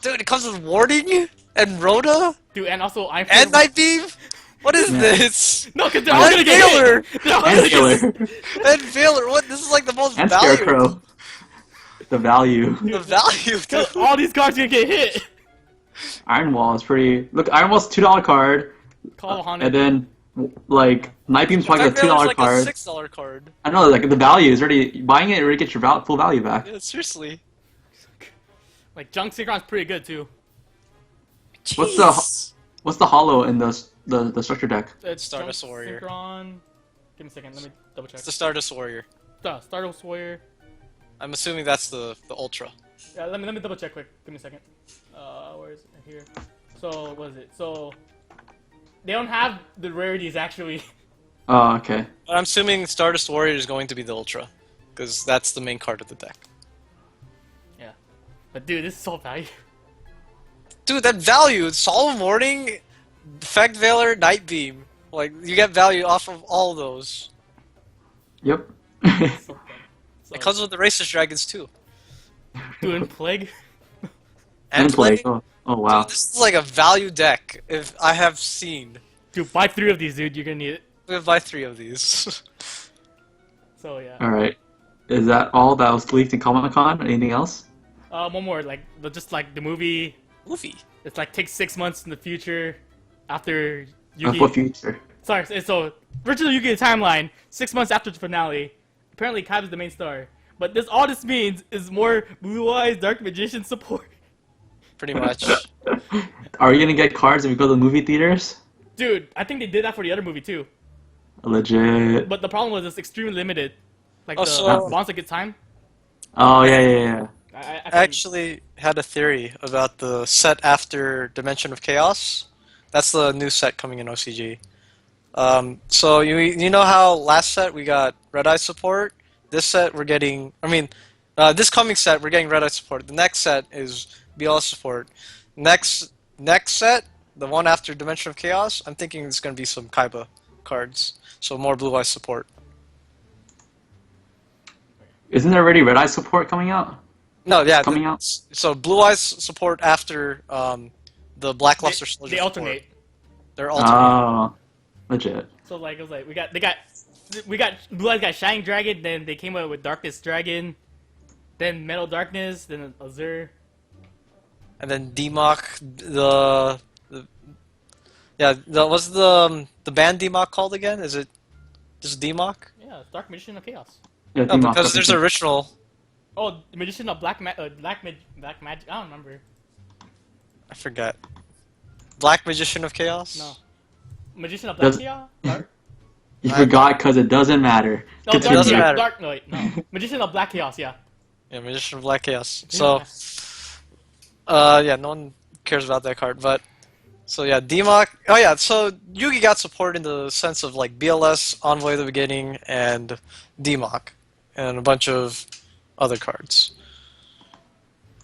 Dude, it comes with warning? And Rhoda?
Dude, and also Iron
And Night Beam? What is
Yeah.
this?
No, because they're all gonna
And
get
Veiler!
hit. They're all
And
gonna get hit.
Veiler.
And Veiler! What? This is like the most
And
value.
Scarecrow. The value.
The value, dude.
All these cards gonna get hit.
Iron Wall is pretty. Look, Iron Wall's $2 card,
Call of Haunted.
and then like Night Beam's probably like a
Effect Veiler's
$2
like
card.
a $6 card.
I know, like the value is already buying it. Already gets your full value back.
Yeah, seriously.
Like Junk Synchron's pretty good too.
What's the-
Jeez.
What's the hollow in the structure deck?
It's
Stardust
Junk
Warrior.
Synchron. Give me a second. Let me double check.
It's the Stardust Warrior.
Stardust Warrior.
I'm assuming that's the Ultra.
Yeah, let me double check quick. Give me a second. Where is it? Here. So what is it? So they don't have the rarities actually.
Oh, okay.
But I'm assuming Stardust Warrior is going to be the Ultra. Because that's the main card of the deck.
Yeah. But dude, this is so valuable.
Dude, that value! Solemn Warning, Effect Veiler, Night Beam. Like, you get value off of all those.
Yep.
It's so fun. So,
It comes with the Racist Dragons too.
doing Plague.
And play. Oh wow.
Dude, this is like a value deck, if I have seen.
Dude, buy 3 of these, dude. You're gonna need it.
I'm gonna buy 3 of these.
So yeah.
All right. Is that all that was leaked in ComicCon? Anything else?
One more. Like just like the movie.
Movie.
It's like takes 6 months in the future after
What
Yugi.
future?
Sorry, so original Yugi timeline. 6 months after the finale. Apparently, Kaiba's the main star. But all this means is more Blue Eyes Dark Magician support.
pretty much.
Are you gonna get cards if we go to the movie theaters?
Dude, I think they did that for the other movie too.
Legit.
But the problem was it's extremely limited. Like
Oh,
the
so-
once a good time.
Oh yeah.
I
I actually had a theory about the set after Dimension of Chaos. That's the new set coming in OCG. So you know how last set we got Red Eye support? This set we're getting. I mean, this coming set we're getting Red Eye support. The next set is BLS support. Next set, the one after Dimension of Chaos, I'm thinking it's gonna be some Kaiba cards. So more Blue Eye support.
Isn't there already Red Eye support coming out?
No, yeah.
Coming out?
So Blue Eyes support after the Black Luster Soldier
they
support.
alternate.
They're alternating.
Oh, legit.
So like it was like we got Blue Eyes got Shining Dragon, then they came out with Darkness Dragon, then Metal Darkness, then Azure.
And then DMOC, what's the band DMOC called again? Is it just DMOC?
Yeah, it's Dark Magician of Chaos.
Yeah,
No,
Demon
because there's an original.
Oh, the Magician of Black Magic. I don't remember.
I forget. Black Magician of Chaos.
No, Magician of Black
Does-
Chaos.
You forgot because it doesn't matter.
No,
Continue.
doesn't matter.
Dark. No, wait, no. Magician of Black Chaos. Yeah.
Yeah, Magician of Black Chaos.
Yeah.
So, yeah, no one cares about that card, but. So yeah, DMOC. Oh yeah, so Yugi got support in the sense of like BLS, Envoy of the Beginning, and DMOC, and a bunch of other cards.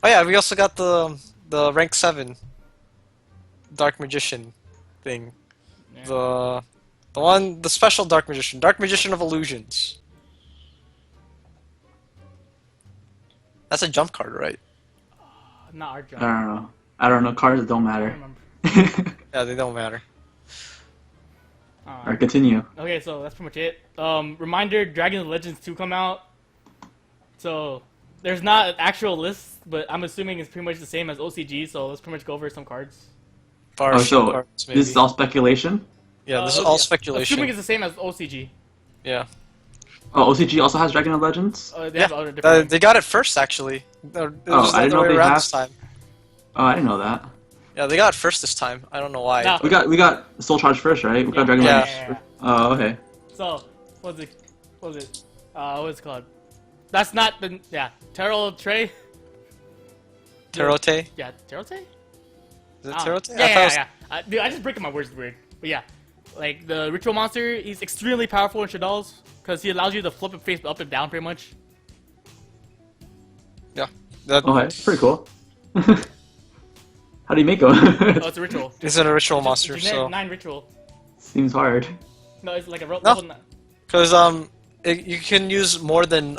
Oh yeah, we also got the rank 7 Dark Magician thing.
Yeah.
The special Dark Magician of Illusions. That's a jump card, right?
Not our job.
I don't know. Cards don't
I
matter.
don't remember.
Yeah, they don't matter.
Alright, continue.
Okay, so that's pretty much it. Reminder: Dragon Legends 2 come out. So there's not an actual list, but I'm assuming it's pretty much the same as OCG. So let's pretty much go over some cards.
Oh, so
cards, maybe.
this is all speculation?
Yeah, this is
Yeah.
all speculation.
Assuming it's the same as OCG.
Yeah.
Oh, OCG also has Dragon of Legends?
They have other different.
They got it first, actually. It was
I
the
didn't
other
know
way
they
around
have-
this time.
Oh, I didn't know that.
Yeah, they got it first this time. I don't know why.
No.
We got Soul Charge first, right? We got Dragon
Yeah.
Legends first. Oh, okay.
So what was it? What's it called? That's not the Tarot Tray.
Terote?
Yeah, Tarot Tray.
Is it Terote?
Yeah. Dude, I just break my words weird. But yeah, like the ritual monster, he's extremely powerful in Shaddolls because he allows you to flip it face up and down pretty much.
Yeah.
Okay, pretty cool. How do you make them?
Oh, it's a ritual.
It's a ritual
It's
monster,
a
so.
9 ritual.
Seems hard.
No, it's like a
No.
level 9.
Because, you can use more than,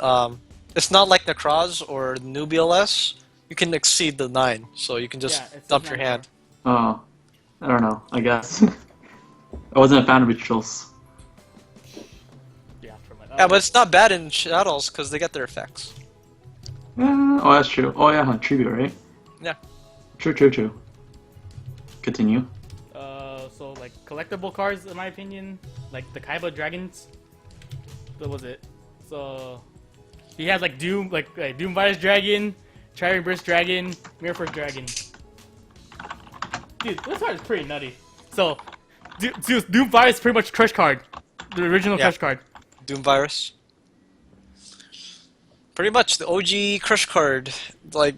it's not like Necroz or Nubiles. You can exceed the 9, so you can just
Yeah, it's
dump
not
your
more.
hand.
Oh, I don't know. I guess. I wasn't a fan of rituals.
Yeah, pretty much.
Yeah, but it's not bad in Shadows because they get their effects.
Oh, that's true. Oh yeah, tribute, right?
Yeah.
True. Continue.
So like collectible cards, in my opinion, like the Kaiba dragons. What was it? So he has like Doom, like Doom Virus Dragon, Trireme Burst Dragon, Mirror Force Dragon. Dude, this card is pretty nutty. So, Doom Virus is pretty much Crush card, the original
Yeah.
Crush card.
Doom Virus. Pretty much the OG Crush card. Like,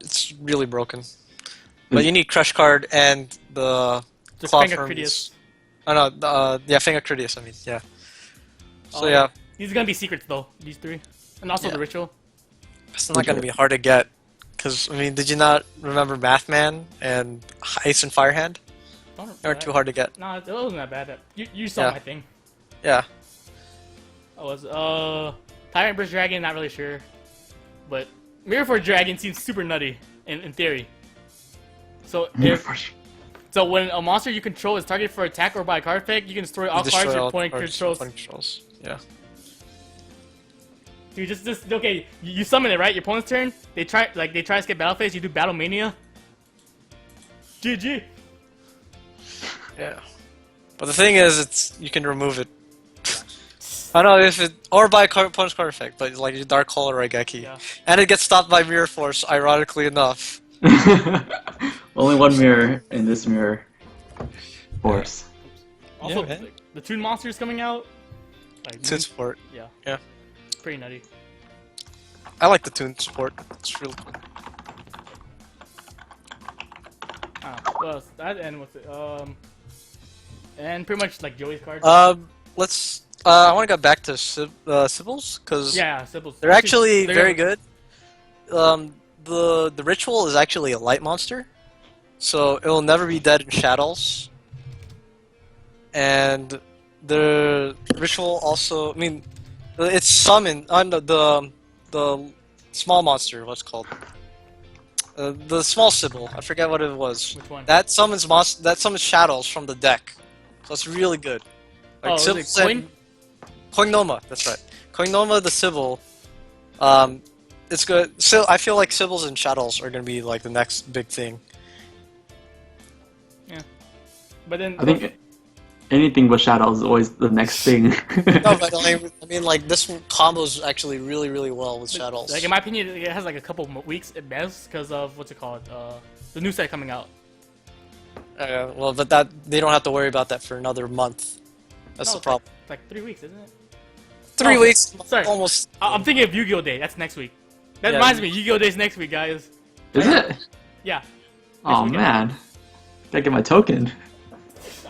it's really broken. But you need Crush card and the
Just
Claw
Fanga
Firms.
Critias.
Oh no, yeah, Fanga Critias, I mean, yeah. So
Oh,
yeah,
These are gonna be secrets though, these 3. And also
Yeah.
the ritual.
it's not gonna be hard to get. Because, I mean, did you not remember Mathman and Ice and Firehand? They weren't too hard to get.
No, it wasn't that bad. You saw
Yeah.
my thing.
Yeah.
I was Tyrant Burst Dragon, not really sure. But Mirror Force Dragon seems super nutty in theory. So so when a monster you control is targeted for attack or by a card effect, you can destroy all
You
cards
destroy
your
all
opponent
cards
controls.
opponent controls. Yeah.
Dude, just okay. You summon it, right? Your opponent's turn. They try to skip battle phase. You do Battle Mania. GG.
Yeah. But the thing is, you can remove it. I know if it or by punch card effect, but like Dark Hole or Raigeki,
Yeah.
and it gets stopped by Mirror Force. Ironically enough.
Only one mirror in this mirror force.
Also,
Yeah, man.
like, the Toon Monster's coming out. Like,
Toon support.
Yeah.
Yeah.
Pretty nutty.
I like the Toon support. It's really cool.
What else? That and what's it? And pretty much like Joey's card.
Let's. I want to go back to Sybils because
yeah, Sybil's.
they're actually
they're
very
gonna-
good. The ritual is actually a light monster, so it will never be dead in shadows. And the ritual also, I mean, it's summoned on the small monster. What's it called? The small Sybil. I forget what it was.
Which one?
That summons shadows from the deck. So it's really good. Like
Oh, is it
Sybil's and- Koinoma, that's right. Koinoma the Sybil. It's good. So I feel like Sybils and Shadows are gonna be like the next big thing.
But then
I think anything but shadows is always the next thing.
No, but I mean like this combos actually really well with Shadows.
like in my opinion, it has like a couple weeks at best because of what's it called? The new set coming out.
Well, but that they don't have to worry about that for another month. That's
No,
the
it's
problem.
Like 3 weeks, isn't it?
3
Oh,
weeks,
sorry.
almost.
I'm thinking of Yu-Gi-Oh! Day. That's next week. That
Yeah.
reminds me, Yu-Gi-Oh! Day's next week, guys.
Is it?
Yeah.
Oh
weekend.
man, gotta get my token.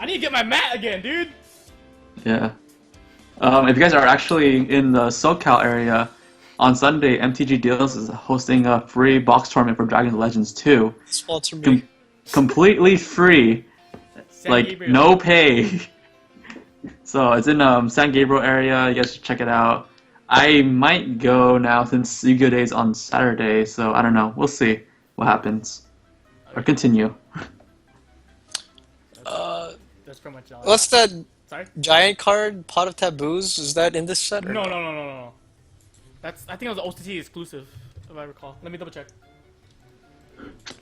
I need to get my mat again, dude.
Yeah. If you guys are actually in the SoCal area, on Sunday, MTG Deals is hosting a free box tournament for Dragon Legends 2.
Sponsor me.
Completely free,
San
like
Gabriel.
no pay. So it's in San Gabriel area. You guys should check it out. I might go now since Yu-Gi-Oh! Day is on Saturday, so I don't know. We'll see what happens. Or continue.
That's pretty much all.
What's that
Sorry?
giant card, Pot of Taboos? Is that in this set? Or
No. That's I think it was an OTT exclusive, if I recall. Let me double check.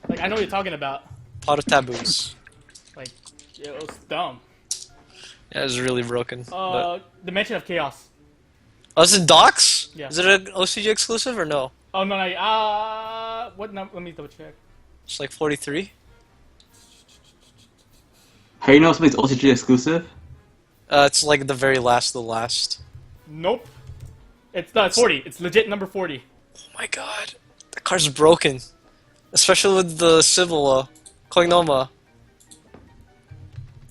Like I know what you're talking about.
Pot of Taboos.
Like it was dumb.
Yeah, it's really broken. But...
Dimension of Chaos.
Oh, it's in Docs?
Yeah.
Is it an OCG exclusive or no?
Oh no. What number? Let me double check.
It's like 43?
Hey, you know something's OCG exclusive?
It's like the very last of the last.
Nope. It's not 40. It's legit number 40.
Oh my god. That card's broken. Especially with the Sybil, Koinoma.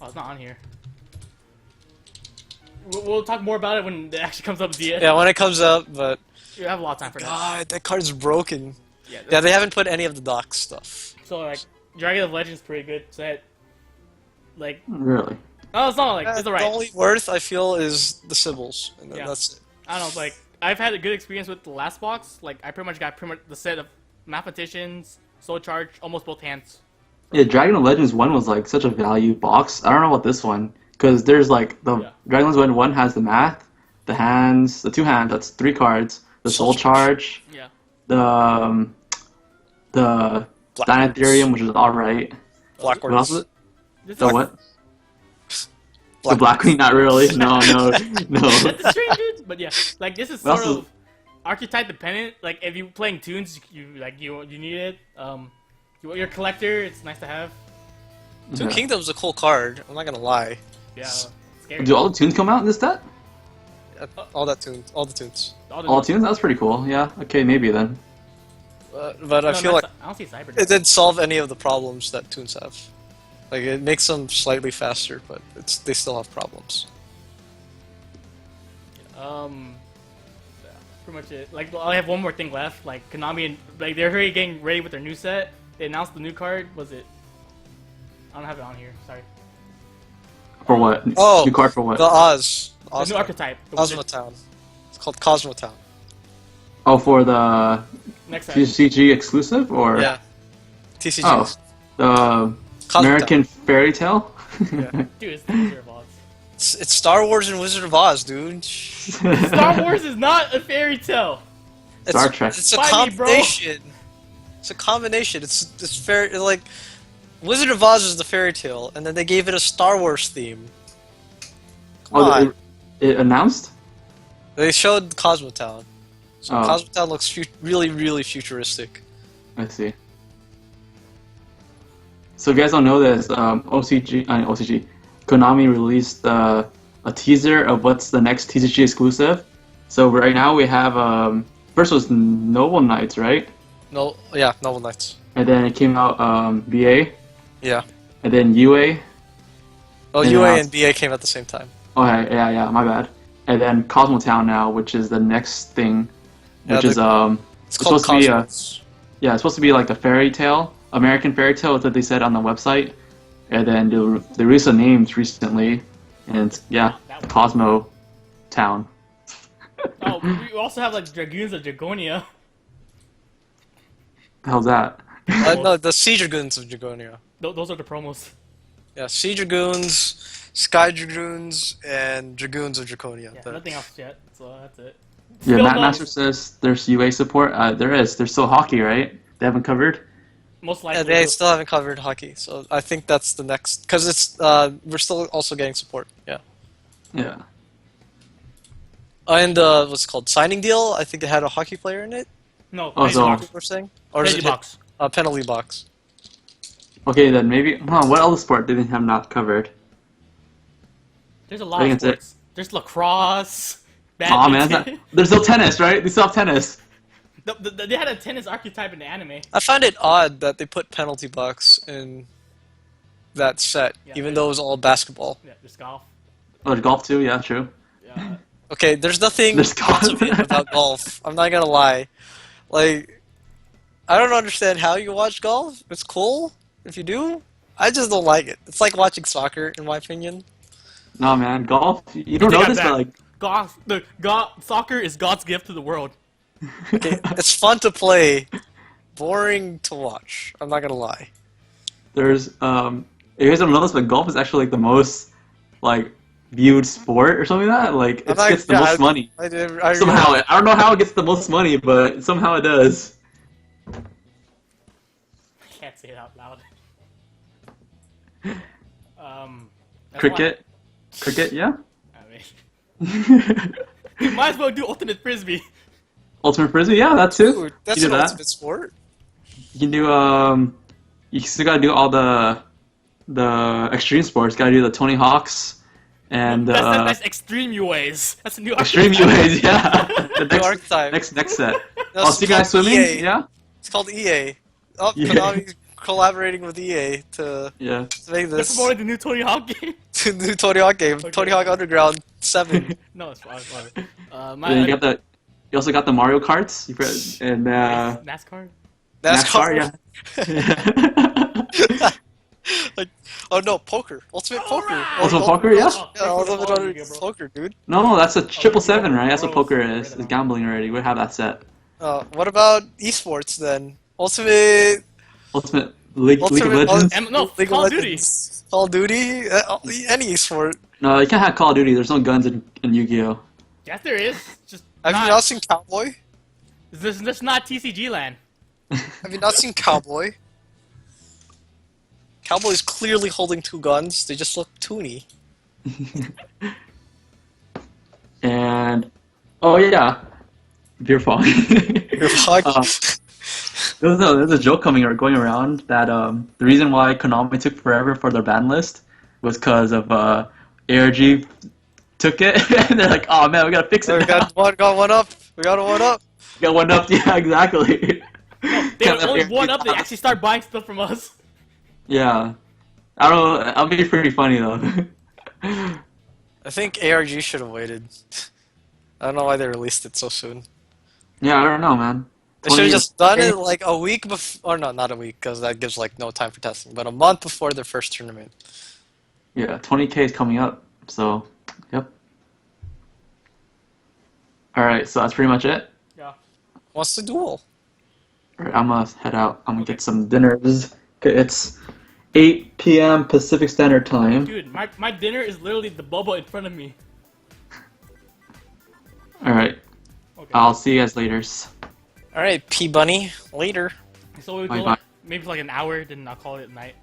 Oh, it's not on here. We'll talk more about it when it actually comes up.
Yeah, when it comes up, but...
You have a lot of time for that.
God, that card's broken.
Yeah.
Yeah, they haven't put any of the Docs stuff.
So like, Dragon of Legends pretty good set. Like,
Really?
oh, it's not like it's
The
alright.
only worth, I feel, is the Sybils. And then
Yeah.
that's it.
I don't know. Like, I've had a good experience with the last box. Like, I pretty much got the set of Mathematicians, Soul Charge, almost both hands.
Yeah, Dragon of Legends 1 was like such a value box. I don't know about this one. Because there's like, the
Yeah.
Dragon of Legends 1 has the math, the hands, the 2 hands, that's 3 cards, the Soul Charge,
Yeah.
the
Black
Planetarium, which is alright.
Black
What else is it?
This
The
is,
what? The Black Queen, not really. No.
That's a strange dude. But yeah, like this is
What
sort
else
of archetype dependent. Like if you're playing tunes, you need it. You're a collector. It's nice to have.
Two
Yeah.
Kingdoms is a cool card, I'm not gonna lie.
Yeah. Scary.
Do all the tunes come out in this set?
All the tunes.
All tunes? That's pretty cool. Yeah. Okay, maybe then.
But I feel like
I don't see Cyber.
it didn't solve any of the problems that tunes have. Like, it makes them slightly faster, but they still have problems.
Yeah, pretty much it. Like, I have one more thing left. Like, Konami and like they're already getting ready with their new set. They announced the new card. Was it? I don't have it on here. Sorry.
For what?
Oh,
New card for what?
The Oz.
The new archetype. The wizard.
Cosmotown. It's called Cosmotown.
Oh, for the
Next time.
CG exclusive? Or?
Yeah. TCG.
Oh, the
Cosmotown.
American Fairy Tale?
Dude, it's the Wizard of Oz.
It's Star Wars and Wizard of Oz, dude.
Star Wars is not a fairy tale.
Star Trek.
It's a
Fight me, bro.
combination. It's a combination. It's fair. Like, Wizard of Oz is the fairy tale, and then they gave it a Star Wars theme. Come on.
It announced?
They showed Cosmotown. So
Oh.
Cosmotown looks really, really futuristic.
I see. So if you guys don't know this, Konami released a teaser of what's the next TCG exclusive. So right now we have first was Noble Knights, right?
No, yeah, Novel Knights.
And then it came out BA,
Yeah.
and then UA.
Oh,
And
UA
then
and BA came at the same time.
Oh yeah, my bad. And then Cosmotown now, which is the next thing,
Yeah,
which is
It's called
supposed to be
Cosmos.
yeah, it's supposed to be like the fairy tale, American fairy tale. That's what they said on the website. And then they released the names recently, and it's, yeah, Cosmo Town.
Oh, we also have like Dragoons of Dragonia.
How's that?
No, the Sea Dragoons of Dragonia.
Those are the promos.
Yeah, Sea Dragoons, Sky Dragoons, and Dragoons of Draconia.
Yeah, nothing else yet, so that's it.
Yeah,
Still
Matt
no-
Master says there's UA support. There is. There's still hockey, right? They haven't covered.
Most
Yeah,
likely.
they still haven't covered hockey, so I think that's the next. Because it's we're still also getting support. Yeah.
Yeah.
And what's it called? Signing deal. I think it had a hockey player in it.
No,
Oh,
penalty
so-
box.
We're saying, or is
Penalty
it
box.
penalty box?
Okay, then maybe. What other sport did they have not covered?
There's a
I
lot
think
of
that's it.
sports. There's lacrosse.
Aw, man,
Badminton.
there's still tennis, right? They still have tennis.
They had a tennis archetype in the anime.
I find it odd that they put penalty box in that set,
Yeah,
even
it-
though it was all basketball.
Yeah, there's golf.
Oh, there's golf too. Yeah, true.
Yeah.
Okay, there's nothing
There's golf.
ultimate about golf. I'm not gonna lie. Like, I don't understand how you watch golf. It's cool if you do. I just don't like it. It's like watching soccer, in my opinion.
No, man, golf. You don't
They
know
got
this,
that.
but like,
Soccer is God's gift to the world.
Okay, it's fun to play, boring to watch. I'm not gonna lie.
there's if you guys don't know this, but golf is actually like the most like viewed sport or something like that. Like it
I'm
gets the
not-
most money.
I
Somehow, I don't know how it gets the most money, but somehow it does.
I can't say it out loud. That's
Cricket, yeah.
why- I mean, you might as well do ultimate frisbee.
Ultimate frisbee, yeah, that too.
Dude, that's
you
an
do that.
ultimate sport.
You can do you still gotta do all the extreme sports. Gotta do the Tony Hawks and
That's extreme UAs. That's a new
extreme
archetype.
UAs. Yeah. The
New archetype.
next set.
That's
Oh, so you guys
called
swimming?
EA.
Yeah.
It's called EA. Oh,
Yeah.
Konami's collaborating with EA to
Yeah.
make
They're
this
promoting the new Tony Hawk game.
new Tony Hawk game,
Okay.
Tony Hawk Underground 7.
No, it's fine.
Then you got the. You also got the Mario Karts. And
NASCAR.
NASCAR. Yeah.
Like, oh no, poker, ultimate poker.
Ultimate poker, yeah.
Yeah, ultimate poker, dude.
No, that's a 777, right? That's what
Bro,
poker
it's
is.
rhythm.
It's gambling already. We have that set.
What about esports then? Ultimate
Ultimate League of Legends.
No,
League
Call of
of
Duty.
Legends, Call of Duty, any esport.
No, you can't have Call of Duty. There's no guns in Yu-Gi-Oh.
Yes, there is. Just
Have you not seen Cowboy?
This is not TCG land.
Have you not seen Cowboy? Cowboy's clearly holding 2 guns. They just look toony.
And oh yeah, beer pong.
You're like,
There's a joke going around that the reason why Konami took forever for their ban list was because of ARG took it, and they're like, oh man, we gotta fix it.
we
now.
got one up. We got one up.
Got one up. Yeah, exactly.
They
Can't let
only
ARG
one up. They
pass.
actually start buying stuff from us.
Yeah, I don't know. That'll be pretty funny though.
I think ARG should have waited. I don't know why they released it so soon.
Yeah, I don't know, man.
They should have
20
just done it like a week before, or no, not a week, because that gives like no time for testing, but a month before their first tournament.
Yeah, 20K is coming up, so yep. All right, so that's pretty much it.
Yeah.
What's the duel?
All right, I'm gonna head out. I'm gonna get some dinners. Okay, it's 8 p.m. Pacific Standard Time.
Dude, my dinner is literally the bubble in front of me.
All right,
Okay.
I'll see you guys later.
All right, P Bunny. Later.
So we
Bye
go
bye.
like, maybe for like an hour, then I'll call it night.